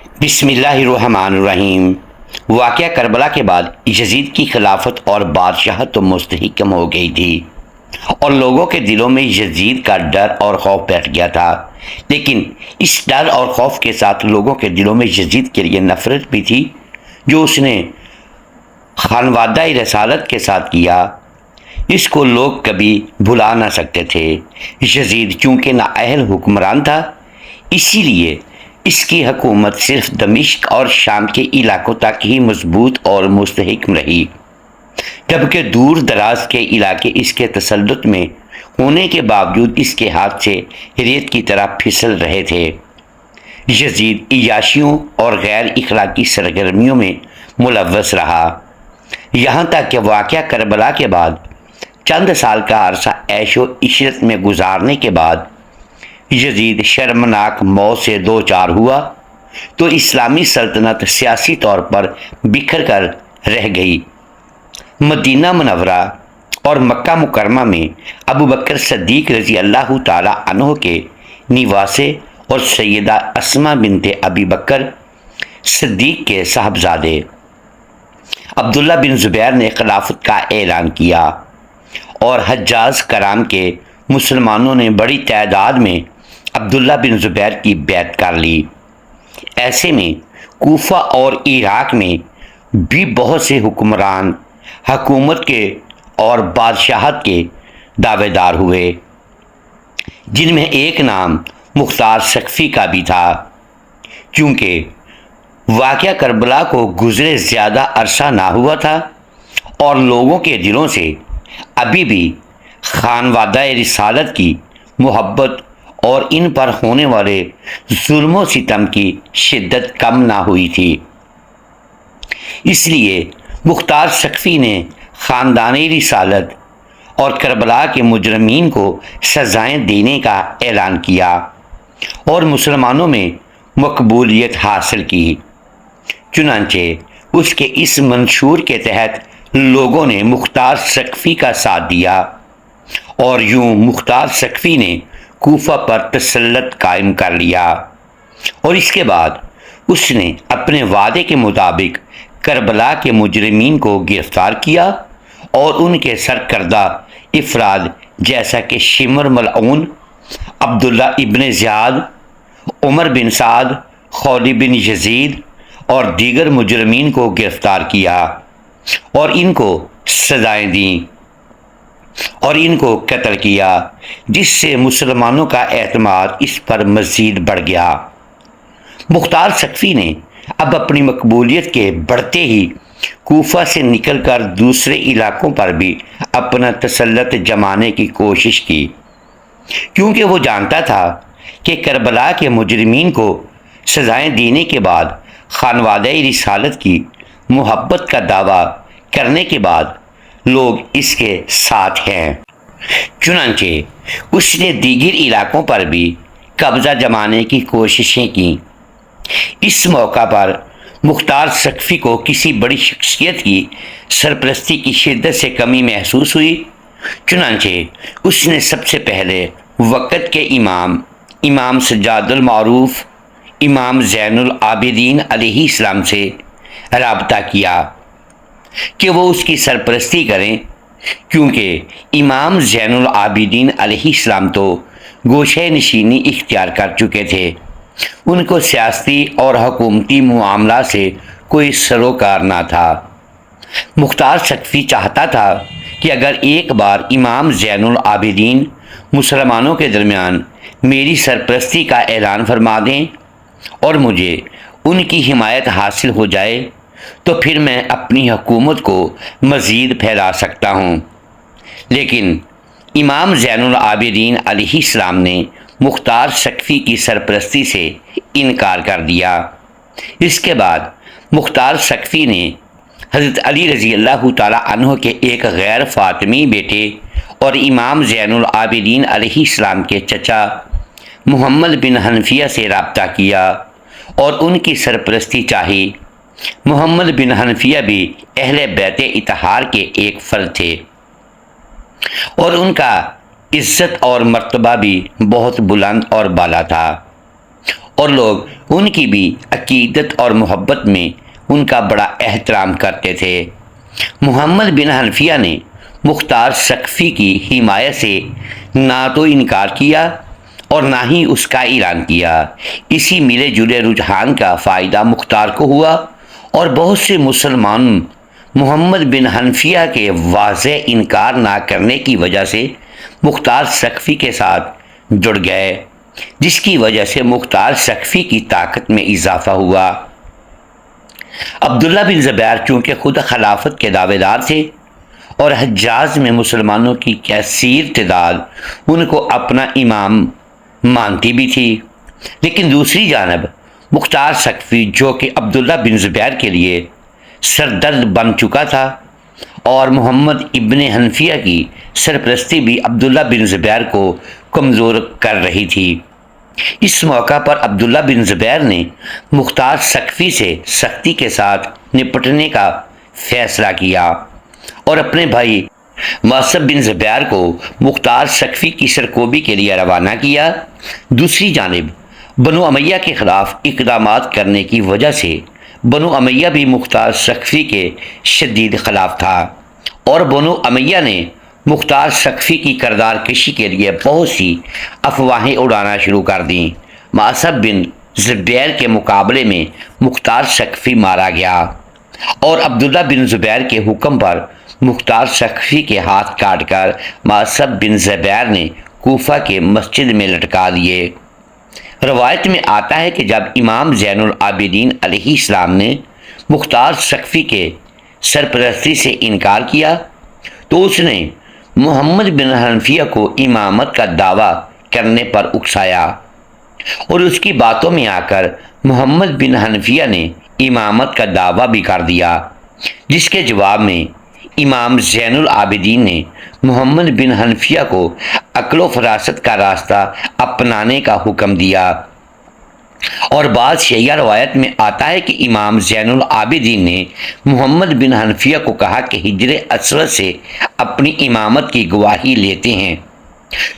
بسم اللہ الرحمن الرحیم۔ واقعہ کربلا کے بعد یزید کی خلافت اور بادشاہت تو مستحکم ہو گئی تھی اور لوگوں کے دلوں میں یزید کا ڈر اور خوف بیٹھ گیا تھا، لیکن اس ڈر اور خوف کے ساتھ لوگوں کے دلوں میں یزید کے لیے نفرت بھی تھی جو اس نے خانوادہ رسالت کے ساتھ کیا۔ اس کو لوگ کبھی بھلا نہ سکتے تھے۔ یزید چونکہ نااہل حکمران تھا، اسی لیے اس کی حکومت صرف دمشق اور شام کے علاقوں تک ہی مضبوط اور مستحکم رہی، جبکہ دور دراز کے علاقے اس کے تسلط میں ہونے کے باوجود اس کے ہاتھ سے ریت کی طرح پھسل رہے تھے۔ یزید عیاشیوں اور غیر اخلاقی سرگرمیوں میں ملوث رہا، یہاں تک کہ واقعہ کربلا کے بعد چند سال کا عرصہ عیش و عشرت میں گزارنے کے بعد یزید شرمناک موت سے دوچار ہوا تو اسلامی سلطنت سیاسی طور پر بکھر کر رہ گئی۔ مدینہ منورہ اور مکہ مکرمہ میں ابو بکر صدیق رضی اللہ تعالی عنہ کے نواسے اور سیدہ اسماء بنت ابی بکر صدیق کے صاحبزادے عبداللہ بن زبیر نے خلافت کا اعلان کیا اور حجاز کرام کے مسلمانوں نے بڑی تعداد میں عبداللہ بن زبیر کی بیعت کر لی۔ ایسے میں کوفہ اور عراق میں بھی بہت سے حکمران حکومت کے اور بادشاہت کے دعوے دار ہوئے، جن میں ایک نام مختار سقفی کا بھی تھا۔ چونکہ واقعہ کربلا کو گزرے زیادہ عرصہ نہ ہوا تھا اور لوگوں کے دلوں سے ابھی بھی خانوادہ رسالت کی محبت اور ان پر ہونے والے ظلم و ستم کی شدت کم نہ ہوئی تھی، اس لیے مختار سقفی نے خاندان رسالت اور کربلا کے مجرمین کو سزائیں دینے کا اعلان کیا اور مسلمانوں میں مقبولیت حاصل کی۔ چنانچہ اس کے اس منشور کے تحت لوگوں نے مختار سقفی کا ساتھ دیا اور یوں مختار سقفی نے کوفہ پر تسلط قائم کر لیا، اور اس کے بعد اس نے اپنے وعدے کے مطابق کربلا کے مجرمین کو گرفتار کیا اور ان کے سرکردہ افراد جیسا کہ شمر ملعون، عبداللہ ابن زیاد، عمر بن سعد، خولد بن یزید اور دیگر مجرمین کو گرفتار کیا اور ان کو سزائیں دیں اور ان کو قتل کیا، جس سے مسلمانوں کا اعتماد اس پر مزید بڑھ گیا۔ مختار سقفی نے اب اپنی مقبولیت کے بڑھتے ہی کوفہ سے نکل کر دوسرے علاقوں پر بھی اپنا تسلط جمانے کی کوشش کی، کیونکہ وہ جانتا تھا کہ کربلا کے مجرمین کو سزائیں دینے کے بعد خانوادہ رسالت کی محبت کا دعویٰ کرنے کے بعد لوگ اس کے ساتھ ہیں۔ چنانچہ اس نے دیگر علاقوں پر بھی قبضہ جمانے کی کوششیں کیں۔ اس موقع پر مختار سقفی کو کسی بڑی شخصیت کی سرپرستی کی شدت سے کمی محسوس ہوئی، چنانچہ اس نے سب سے پہلے وقت کے امام سجاد المعروف امام زین العابدین علیہ السلام سے رابطہ کیا کہ وہ اس کی سرپرستی کریں، کیونکہ امام زین العابدین علیہ السلام تو گوشہ نشینی اختیار کر چکے تھے، ان کو سیاسی اور حکومتی معاملات سے کوئی سروکار نہ تھا۔ مختار سقفی چاہتا تھا کہ اگر ایک بار امام زین العابدین مسلمانوں کے درمیان میری سرپرستی کا اعلان فرما دیں اور مجھے ان کی حمایت حاصل ہو جائے تو پھر میں اپنی حکومت کو مزید پھیلا سکتا ہوں۔ لیکن امام زین العابدین علیہ السلام نے مختار سقفی کی سرپرستی سے انکار کر دیا۔ اس کے بعد مختار سقفی نے حضرت علی رضی اللہ تعالی عنہ کے ایک غیر فاطمی بیٹے اور امام زین العابدین علیہ السلام کے چچا محمد بن حنفیہ سے رابطہ کیا اور ان کی سرپرستی چاہی۔ محمد بن حنفیہ بھی اہل بیت اطہار کے ایک فرد تھے اور ان کا عزت اور مرتبہ بھی بہت بلند اور بالا تھا، اور لوگ ان کی بھی عقیدت اور محبت میں ان کا بڑا احترام کرتے تھے۔ محمد بن حنفیہ نے مختار ثقفی کی حمایت سے نہ تو انکار کیا اور نہ ہی اس کا اعلان کیا۔ اسی ملے جلے رجحان کا فائدہ مختار کو ہوا اور بہت سے مسلمان محمد بن حنفیہ کے واضح انکار نہ کرنے کی وجہ سے مختار ثقفی کے ساتھ جڑ گئے، جس کی وجہ سے مختار ثقفی کی طاقت میں اضافہ ہوا۔ عبداللہ بن زبیر چونکہ خود خلافت کے دعوے دار تھے اور حجاز میں مسلمانوں کی کثیر تعداد ان کو اپنا امام مانتی بھی تھی، لیکن دوسری جانب مختار ثقفی جو کہ عبداللہ بن زبیر کے لیے سردرد بن چکا تھا اور محمد ابن حنفیہ کی سرپرستی بھی عبداللہ بن زبیر کو کمزور کر رہی تھی۔ اس موقع پر عبداللہ بن زبیر نے مختار ثقفی سے سختی کے ساتھ نپٹنے کا فیصلہ کیا اور اپنے بھائی معصب بن زبیر کو مختار ثقفی کی سرکوبی کے لیے روانہ کیا۔ دوسری جانب بنو امیہ کے خلاف اقدامات کرنے کی وجہ سے بنو امیہ بھی مختار ثقفی کے شدید خلاف تھا اور بنو امیہ نے مختار ثقفی کی کردار کشی کے لیے بہت سی افواہیں اڑانا شروع کر دیں۔ معصب بن زبیر کے مقابلے میں مختار ثقفی مارا گیا اور عبداللہ بن زبیر کے حکم پر مختار ثقفی کے ہاتھ کاٹ کر معصب بن زبیر نے کوفہ کے مسجد میں لٹکا دیے۔ روایت میں آتا ہے کہ جب امام زین العابدین علیہ السلام نے مختار ثقفی کے سرپرستی سے انکار کیا تو اس نے محمد بن حنفیہ کو امامت کا دعویٰ کرنے پر اکسایا اور اس کی باتوں میں آ کر محمد بن حنفیہ نے امامت کا دعویٰ بھی کر دیا، جس کے جواب میں امام زین العابدین نے محمد بن حنفیہ کو عقل و فراست کا راستہ اپنانے کا حکم دیا۔ اور بعض شیعہ روایت میں آتا ہے کہ امام زین العابدین نے محمد بن حنفیہ کو کہا کہ حجر اسود سے اپنی امامت کی گواہی لیتے ہیں۔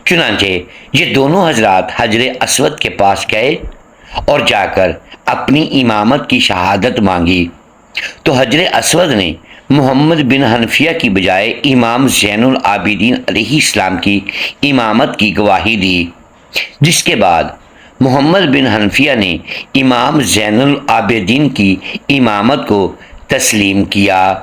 چنانچہ یہ دونوں حضرات حجر اسود کے پاس گئے اور جا کر اپنی امامت کی شہادت مانگی تو حجر اسود نے محمد بن حنفیہ کی بجائے امام زین العابدین علیہ السلام کی امامت کی گواہی دی، جس کے بعد محمد بن حنفیہ نے امام زین العابدین کی امامت کو تسلیم کیا۔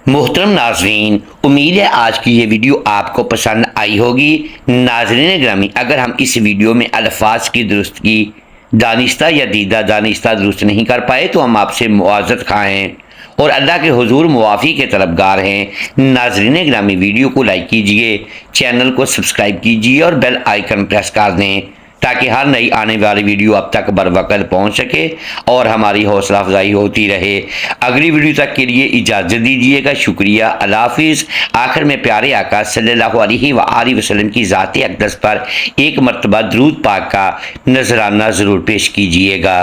محترم ناظرین، امید ہے آج کی یہ ویڈیو آپ کو پسند آئی ہوگی۔ ناظرین گرامی، اگر ہم اس ویڈیو میں الفاظ کی درستگی دانستہ یا دیدہ دانستہ درست نہیں کر پائے تو ہم آپ سے معذرت خواہ ہیں اور اللہ کے حضور معافی کے طلبگار ہیں۔ ناظرین گرامی، ویڈیو کو لائک کیجئے، چینل کو سبسکرائب کیجئے اور بیل آئیکن پریس کر دیں تاکہ ہر نئی آنے والی ویڈیو اب تک بروقت پہنچ سکے اور ہماری حوصلہ افزائی ہوتی رہے۔ اگلی ویڈیو تک کے لیے اجازت دیجیے گا۔ شکریہ، اللہ حافظ۔ آخر میں پیارے آقا صلی اللہ علیہ وآلہ وسلم کی ذات اقدس پر ایک مرتبہ درود پاک کا نذرانہ ضرور پیش کیجیے گا۔